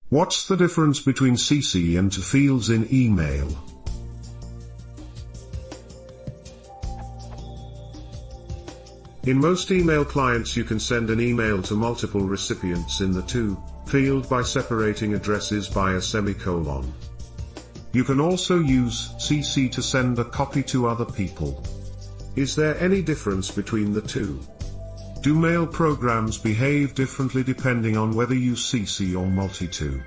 What's the difference between CC and to fields in email? In most email clients you can send an email to multiple recipients in the to field by separating addresses by a semicolon. You can also use CC to send a copy to other people. Is there any difference between the two? Do mail programs behave differently depending on whether you CC or multi-to?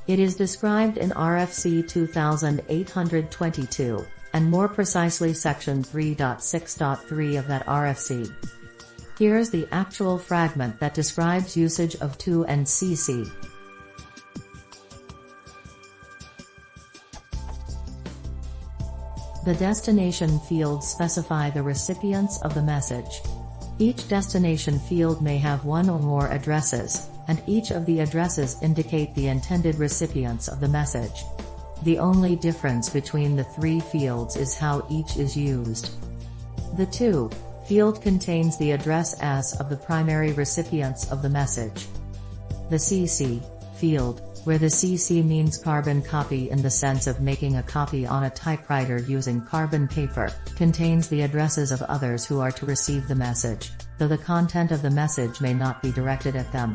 It is described in RFC 2822, and more precisely Section 3.6.3 of that RFC. Here's the actual fragment that describes usage of to and CC. The destination fields specify the recipients of the message. Each destination field may have one or more addresses, and each of the addresses indicate the intended recipients of the message. The only difference between the three fields is how each is used. The to field contains the address as of the primary recipients of the message. The CC field, where the CC means carbon copy in the sense of making a copy on a typewriter using carbon paper, contains the addresses of others who are to receive the message, though the content of the message may not be directed at them.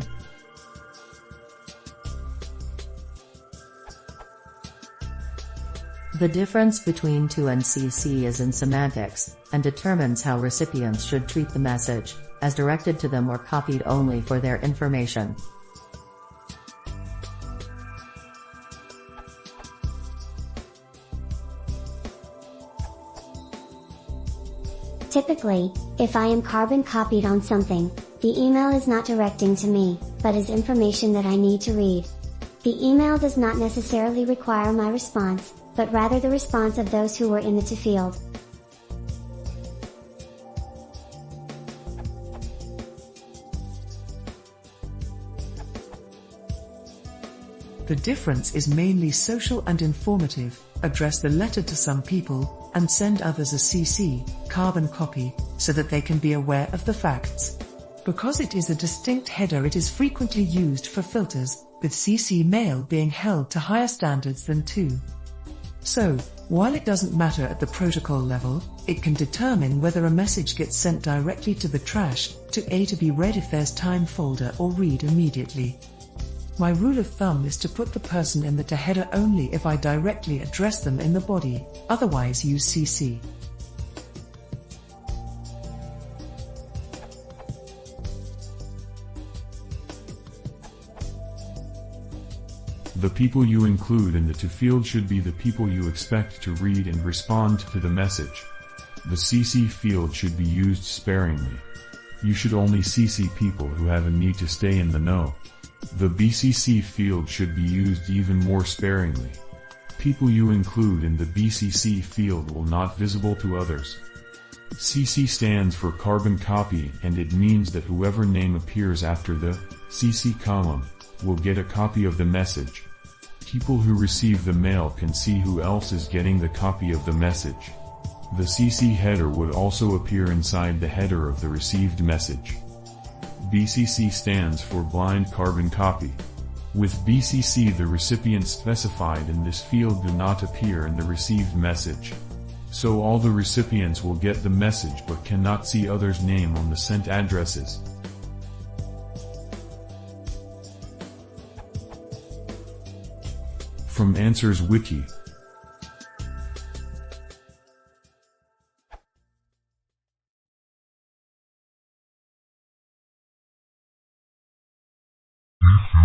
The difference between to and CC is in semantics, and determines how recipients should treat the message, as directed to them or copied only for their information. Typically, if I am carbon copied on something, the email is not directing to me, but is information that I need to read. The email does not necessarily require my response, but rather the response of those who were in the to field. The difference is mainly social and informative: address the letter to some people, and send others a CC, carbon copy, so that they can be aware of the facts. Because it is a distinct header, it is frequently used for filters, with CC mail being held to higher standards than to. So, while it doesn't matter at the protocol level, it can determine whether a message gets sent directly to the trash, to be read if there's time folder, or read immediately. My rule of thumb is to put the person in the to header only if I directly address them in the body, otherwise use CC. The people you include in the to field should be the people you expect to read and respond to the message. The CC field should be used sparingly. You should only CC people who have a need to stay in the know. The BCC field should be used even more sparingly. People you include in the BCC field will not visible to others. CC stands for carbon copy, and it means that whoever name appears after the CC column will get a copy of the message. People who receive the mail can see who else is getting the copy of the message. The CC header would also appear inside the header of the received message. BCC stands for blind carbon copy. With BCC, the recipients specified in this field do not appear in the received message. So all the recipients will get the message but cannot see others' name on the sent addresses. From Answers Wiki.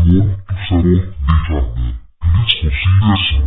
If you want to settle database, please consider